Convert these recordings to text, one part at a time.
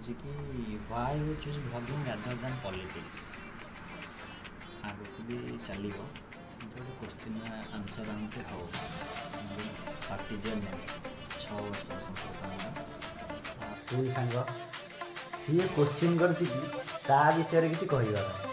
पचारिछि कि why you choose blogging rather than politics. आगକୁ ବି ଚାଲିବ ଗୋଟେ କ୍ୱେଶ୍ଚିନ୍ ଆନ୍ସର୍ ଆମକୁ ହଉ ପାର୍ଟିଜିଆନ୍ 6 ବର୍ଷ ସମ୍ପର୍କ ଆମର ସ୍କୁଲ ସାଙ୍ଗ ସିଏ କ୍ୱେଶ୍ଚିନ୍ କରିଛି କି ତା ବିଷୟରେ କିଛି କହିବା ପାଇଁ।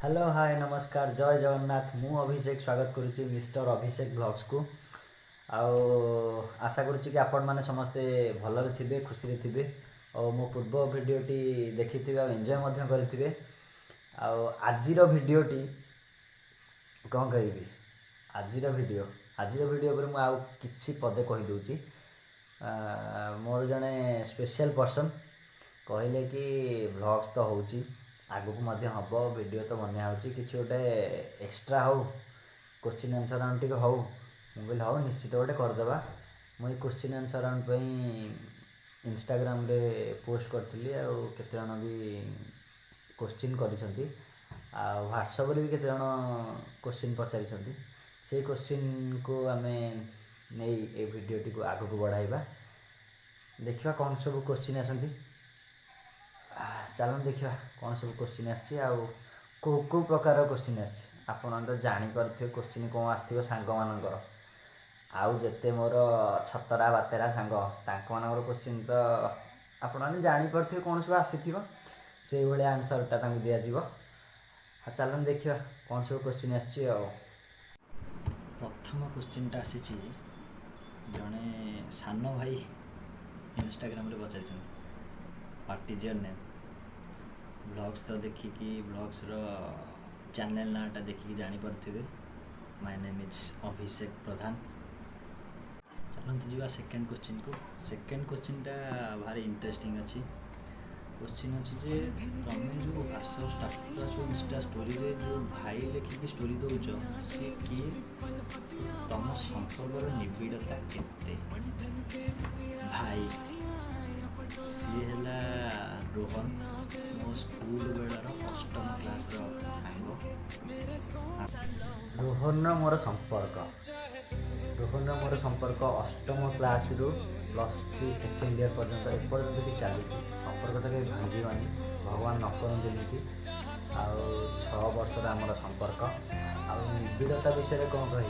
हेलो हाय नमस्कार जय जगन्नाथ मु अभिषेक स्वागत करुच्ची मिस्टर अभिषेक ब्लॉग्स को आशा करुच्ची कि आपण मैंने समस्ते भलरे थिबे खुशी थिबे और मो पूर्व भिडियोटी देखि एंजॉय मध्य करिथिबे। आजिर भिडियोटी कौन कहबी आजिर भिडियो पर मु आउ किछि पदे कहि दोची। मोर जने स्पेशल पर्सन कहले कि ब्लॉग्स तो होची आगକୁ ମଧ୍ୟ ହେବ ଭିଡ଼ିଓ ତ ବନିଆ ହେଉଛି କିଛି ଗୋଟେ ଏକ୍ସଟ୍ରା ହଉ କ୍ୱେଶ୍ଚିନ୍ ଆନ୍ସର୍ ରାଉଣ୍ଡ ଟିକେ ହଉ। ମୁଁ କହିଲି ହଉ ନିଶ୍ଚିତ ଗୋଟେ କରିଦେବା। ମୁଁ ଏଇ କ୍ୱେଶ୍ଚିନ୍ ଆନ୍ସର୍ ରାଉଣ୍ଡ ପାଇଁ ଇନଷ୍ଟାଗ୍ରାମରେ ପୋଷ୍ଟ କରିଥିଲି ଆଉ କେତେଜଣ ବି କ୍ୱେଶ୍ଚିନ୍ କରିଛନ୍ତି ଆଉ ହ୍ୱାଟ୍ସଆପ୍ରେ ବି କେତେଜଣ କ୍ୱେଶ୍ଚିନ୍ ପଚାରିଛନ୍ତି। ସେଇ କ୍ୱେଶ୍ଚିନ୍କୁ ଆମେ ନେଇ ଏ ଭିଡ଼ିଓଟିକୁ ଆଗକୁ ବଢ଼ାଇବା। ଦେଖିବା କ'ଣ ସବୁ କ୍ୱେଶ୍ଚିନ୍ ଆସନ୍ତି। चलो देखा कौन सब क्वेश्चन आो प्रकार क्वेश्चन आपड़ तो जापे क्वेश्चन कौन आसो सांग मानकर आउ जिते मोर छतरा बातेरा सांग तांकर क्वेश्चन तो आपने जापे कौन सब आसी से भाया आंसरटा दिज्व। चलो देखा कौन सब क्वेश्चन आ प्रथम क्वेश्चनटा आसी जड़े सान भाई इंस्टाग्राम रे पचार पार्टीजियन नेम ब्लॉग्स तो देखिकी ब्लॉग्स रो चैनल नाटा देखिकी जानी पारथिबे माय नेम इज अभिषेक प्रधान। चलते जी सेकेंड क्वेश्चन को। सेकेंड क्वेश्चनटा भारी इंटरेस्टिंग अच्छी क्वेश्चन अच्छी जे तुम जो व्हाट्सएप स्टाटस और इंस्टा स्टोरी रे जो भाई लिखिकी स्टोरी दौच सी किए तुम संपर्क निबिड़ता केते भाई सी है रोहन मो स्कूल बेलर अष्टम क्लास सांग रोहन मोर संपर्क अष्टम क्लास रु +3 सेकेंड ईयर पर्यंत एपर्यंत भी चली संपर्क तो कहीं भांगवानी भगवान न करती। आउ 6 वर्ष आमर संपर्क आविड़ता विषय कौन कह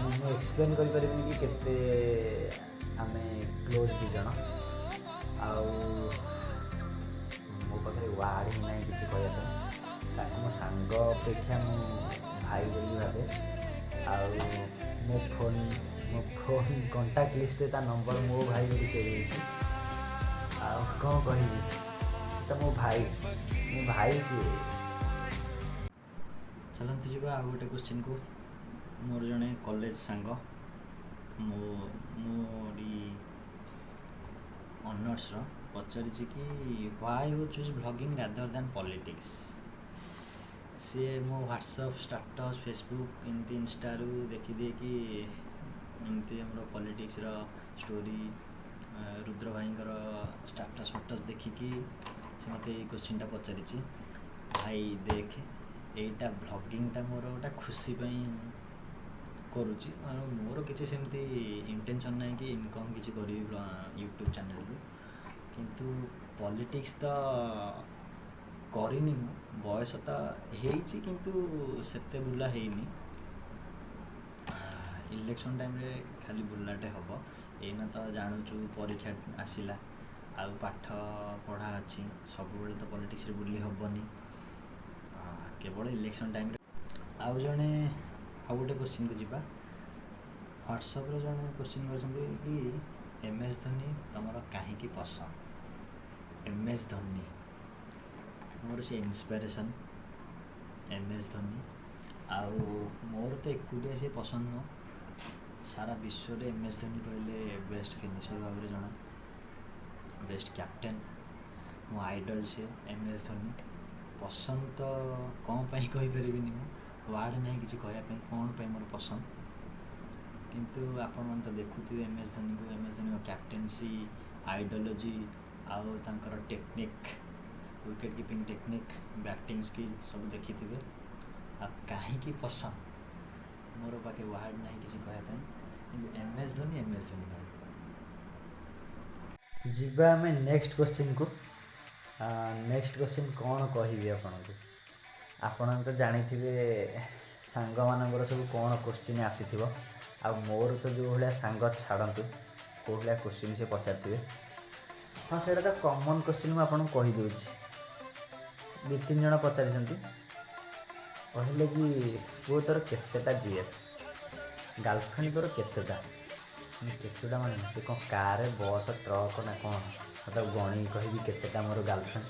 मुझे एक्सप्लेन करें कि केते आम क्लोज दी जन मो पाखे वार्ड ही ना कि कहना मो सांग अपेक्षा मो भाई बोली भावे मो फोन कंटाक्ट लिस्ट नंबर मो भाई बोली सेव कौन कह तो मो भाई सी। चलते जी आ गोटे क्वेश्चन को मोर जड़े कॉलेज सांग मोरी ऑनर्स पचारि कि why you choose blogging rather than politics. सी मो व्हाट्सएप स्टाटस फेसबुक एमती इंस्टारू देखिदिए कि एमती आम पॉलिटिक्स रो स्टोरी रुद्र भाई स्टाटस फटस देखिकी से मत क्वेश्चनटा पचारि भाई देख एटा ब्लॉगिंगटा मोर गोटा खुशी करुच्ची मोर किसी सेमती इंटेंशन ना कि इनकम किसी करी यूट्यूब चैनल रू किंतु पॉलिटिक्स तो करनी बयस तो होती किंतु सेते बुला हैनी इलेक्शन टाइम रे खाली बुलाटे हम एना तो जानूचु परीक्षा आसला आ पाठ पढ़ा अच्छी सब तो पॉलिटिक्स रे बुली हेनी केवल इलेक्शन टाइम आउ जड़े आउ गोटे क्वेश्चन को जीवा व्हाट्सएप रे जड़े क्वेश्चन कि एम एस धोनी तुम कहीं पसंद। एम एस धोनी मोर से इंस्पिरेशन एम एस धोनी आउ मोर तो एकुटिया से पसंद न सारा विश्व रे एम एस धोनी कहले बेस्ट फिनिशर भाव में जना बेस्ट कैप्टेन मो आइडल से एम एस धोनी पसंद तो कौन पाई कही परिबिनी वार्ड नहीं किसी कहवाई कौन पे मोर पसंद किंतु आपण मैंने तो देखुए एम एस धोनी को एम एस धोनी कैप्टेनसी आइडियोलॉजी आउ technique wicket keeping technique batting skill सब देखी थे ଆଉ କାହିଁକି ପସନ୍ଦ ମୋର ପାଖେ ୱାର୍ଡ଼ ନାହିଁ କିଛି କହିବା ପାଇଁ, କିନ୍ତୁ MS ଧୋନି ଭାଇ। ଯିବା ଆମେ ନେକ୍ସଟ କ୍ୱେଶ୍ଚିନ୍କୁ। ନେକ୍ସଟ କ୍ୱେଶ୍ଚିନ୍ କ'ଣ କହିବି ଆପଣଙ୍କୁ, ଆପଣ ତ ଜାଣିଥିବେ ସାଙ୍ଗମାନଙ୍କର ସବୁ କ'ଣ କ୍ୱେଶ୍ଚିନ୍ ଆସିଥିବ, ଆଉ ମୋର ତ ଯେଉଁ ଭଳିଆ ସାଙ୍ଗ ଛାଡ଼ନ୍ତୁ କେଉଁ ଭଳିଆ କ୍ୱେଶ୍ଚିନ୍ ସେ ପଚାରିଥିବେ। ହଁ ସେଇଟା ତ କମନ୍ କ୍ୱେଶ୍ଚିନ୍, ମୁଁ ଆପଣଙ୍କୁ କହିଦେଉଛି। 2-3 ଜଣ ପଚାରିଛନ୍ତି, କହିଲେ କି ପୁଅ ତୋର କେତେଟା GF, ଗାର୍ଲଫ୍ରେଣ୍ଡ ତୋର କେତେଟା। କେତେଟା ମାନେ ସେ କ'ଣ କାର୍ ବସ୍ ଟ୍ରକ୍ ନା କ'ଣ, ତାକୁ ଗଣିକି କହିବି କେତେଟା ମୋର ଗାର୍ଲଫ୍ରେଣ୍ଡ।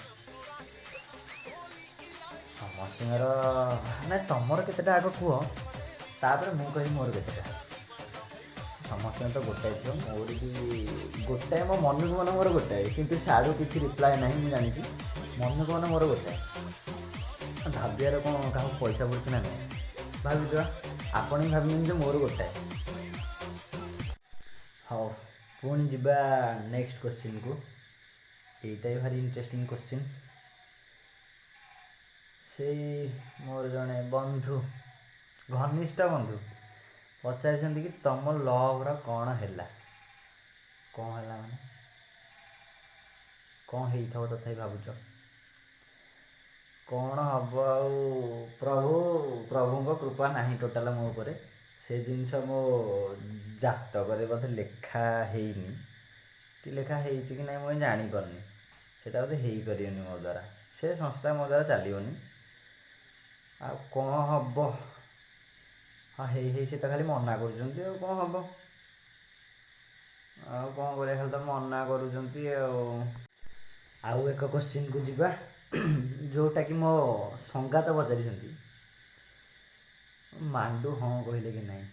ସମସ୍ତଙ୍କର ନାଇଁ, ତମର କେତେଟା ଆଗ କୁହ, ତାପରେ ମୁଁ କହିବି ମୋର କେତେଟା। ସମସ୍ତଙ୍କର ତ ଗୋଟାଏ ଥିବ, ମୋର ବି ଗୋଟାଏ, ମୋ ମନକୁ ମନେ ମୋର ଗୋଟାଏ, କିନ୍ତୁ ସିଆଡ଼ୁ କିଛି ରିପ୍ଲାଏ ନାହିଁ। ମୁଁ ଜାଣିଛି ମନକୁ ମନେ ମୋର ଗୋଟାଏ। ଭାବିବାର କ'ଣ କାହାକୁ ପଇସା ପଡ଼ୁଛି ନା କ'ଣ, ଭାବିଦେବା। ଆପଣ ହିଁ ଭାବିଛନ୍ତି ଯେ ମୋର ଗୋଟାଏ। ହଉ, ପୁଣି ଯିବା ନେକ୍ସଟ କ୍ୱେଶ୍ଚିନ୍କୁ। ଏଇଟା ବି ଭାରି ଇଣ୍ଟରେଷ୍ଟିଂ କ୍ୱେଶ୍ଚିନ୍। ସେଇ ମୋର ଜଣେ ବନ୍ଧୁ, ଘନିଷ୍ଠ ବନ୍ଧୁ ପଚାରିଛନ୍ତି କି ତମ ଲଭ୍ର କ'ଣ ହେଲା। କ'ଣ ହେଲା ମାନେ କ'ଣ ହେଇଥିବ ତଥାପି ଭାବୁଛ? କ'ଣ ହେବ ଆଉ, ପ୍ରଭୁଙ୍କ କୃପା ନାହିଁ ଟୋଟାଲ ମୋ ଉପରେ। ସେ ଜିନିଷ ମୋ ଜାତକରେ ବୋଧେ ଲେଖା ହେଇନି, କି ଲେଖା ହେଇଛି କି ନାହିଁ ମୁଁ ଜାଣିପାରୁନି। ସେଇଟା ବୋଧେ ହେଇପାରିବନି ମୋ ଦ୍ୱାରା, ସେ ସଂସ୍ଥା ମୋ ଦ୍ୱାରା ଚାଲିବନି। ଆଉ କ'ଣ ହେବ, ହଁ ହେଇ ସେ ତ ଖାଲି ମନା କରୁଛନ୍ତି, ଆଉ କ'ଣ ହେବ, ଆଉ କ'ଣ କରିବା, ଖାଲି ତ ମନା କରୁଛନ୍ତି। ଆଉ ଏକ କ୍ୱେଶ୍ଚିନ୍କୁ ଯିବା, ଯେଉଁଟାକି ମୋ ସଙ୍ଗାତ ପଚାରିଛନ୍ତି। ମାଣ୍ଡୁ ହଁ କହିଲେ କି ନାହିଁ,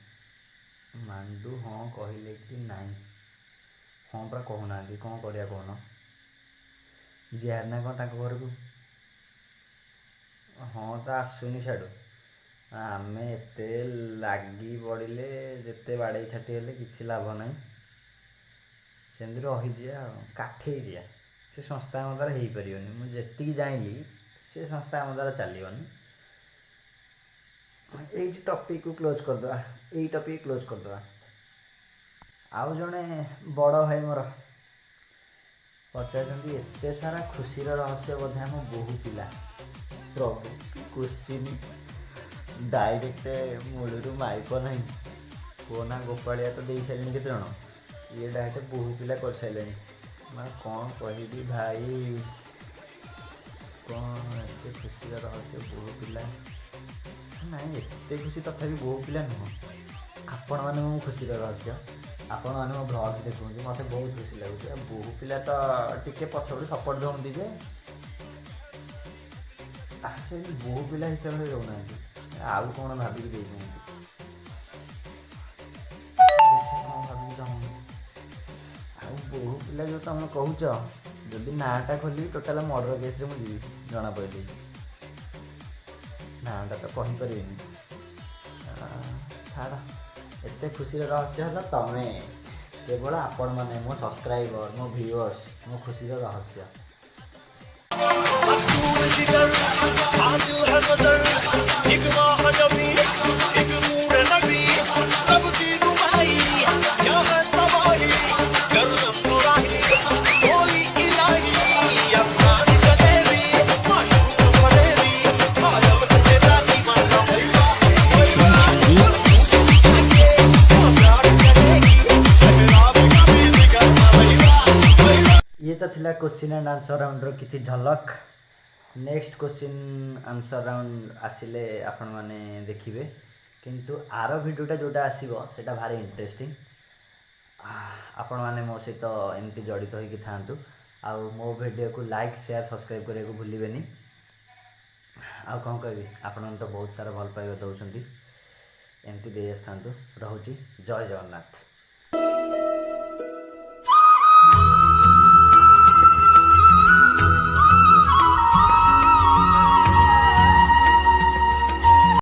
ମାଣ୍ଡୁ ହଁ କହିଲେ କି ନାହିଁ। ହଁ ପୁରା କହୁନାହାନ୍ତି, କ'ଣ କରିବା କହୁନ। ଯିବାର ନା କ'ଣ ତାଙ୍କ ଘରକୁ? ହଁ ତ ଆସୁନି ସିଆଡ଼ୁ। ଆମେ ଏତେ ଲାଗି ପଡ଼ିଲେ, ଯେତେ ବାଡ଼େଇ ଛାଟି ହେଲେ କିଛି ଲାଭ ନାହିଁ। ସେମିତି ରହିଯିବା ଆଉ, କାଠେଇ ଯିବା। ସେ ସଂସ୍ଥା ଆମ ଦ୍ୱାରା ହେଇପାରିବନି। ମୁଁ ଯେତିକି ଜାଣିଲି ସେ ସଂସ୍ଥା ଆମ ଦ୍ୱାରା ଚାଲିବନି। ଏଇଠି ଟପିକ୍କୁ କ୍ଲୋଜ୍ କରିଦେବା, ଏଇ ଟପିକ୍ କ୍ଲୋଜ୍ କରିଦେବା। ଆଉ ଜଣେ ବଡ଼ ଭାଇ ମୋର ପଚାରିଛନ୍ତି, ଏତେ ସାରା ଖୁସିର ରହସ୍ୟ ବୋଧେ ଆମ ବୋହୂ ପିଲା। ପ୍ରଭୁ, କ୍ୱେଶ୍ଚିନ୍ ଡାଇରେକ୍ଟ ମୂଳରୁ ମାଇପ ନାହିଁ। ପୁଅ ନା ଗୋପାଳିଆ ତ ଦେଇସାରିଲେଣି କେତେ ଜଣ, ଇଏ ଡାଇରେକ୍ଟ ବୋହୂ ପିଲା କରିସାରିଲେଣି। ମାନେ କ'ଣ କହିବି ଭାଇ, କ'ଣ ଏତେ ଖୁସିର ରହସ୍ୟ ବୋହୂ ପିଲା। ନାଇଁ ଏତେ ଖୁସି ତଥାପି ବୋହୂ ପିଲା ନୁହଁ। ଆପଣମାନେ ମୋ ଖୁସିର ରହସ୍ୟ, ଆପଣମାନେ ମୋ ଭ୍ଲଗ୍ସ ଦେଖୁଛନ୍ତି, ମୋତେ ବହୁତ ଖୁସି ଲାଗୁଛି। ଆଉ ବୋହୂ ପିଲା ତ ଟିକେ ପଛପଟୁ ସପୋର୍ଟ ଦେଉଛନ୍ତି ଯେ ସେ ବୋହୂ ପିଲା ହିସାବରେ ରହୁନାହାନ୍ତି, ଆଉ କ'ଣ ଭାବିକି ଦେଇଛନ୍ତି। କ'ଣ ଭାବିକି ଚାହୁଁନି। ଆଉ ବୋହୂ ପିଲା ଯେଉଁ ତୁମେ କହୁଛ, ଯଦି ନାଁଟା ଖୋଲିବି ଟୋଟାଲ ମର୍ଡ଼ର କେସ୍ରେ ମୁଁ ଯିବି, ଜଣାପଡ଼ିଲି। ନାଁଟା ତ କହିପାରିବିନି, ଛାଡ଼। ଏତେ ଖୁସିର ରହସ୍ୟ ହେଲା ତମେ, କେବଳ ଆପଣମାନେ ମୋ ସବସ୍କ୍ରାଇବର, ମୋ ଭିଉଅର୍ସ, ମୋ ଖୁସିର ରହସ୍ୟ। ये तो थिला क्वेश्चन एंड आंसर राउंड रो किछि झलक। नेक्स्ट क्वेश्चन आंसर राउंड आसिले आपण माने देखिबे, किंतु आर भिडियोटा जोटा आसीबो सेटा भारी इंटरेस्टिंग। आपण माने मो सहित एमती जड़ित होइकि थांतु, आ मो वीडियो को लाइक शेयर सब्सक्राइब करने को भूलिबेनी। आ कौन कहबी, आपण तो बहुत सारा भल पाइबा दउछंती, एमती दे आस्थांतु। रहुची, जय जगन्नाथ।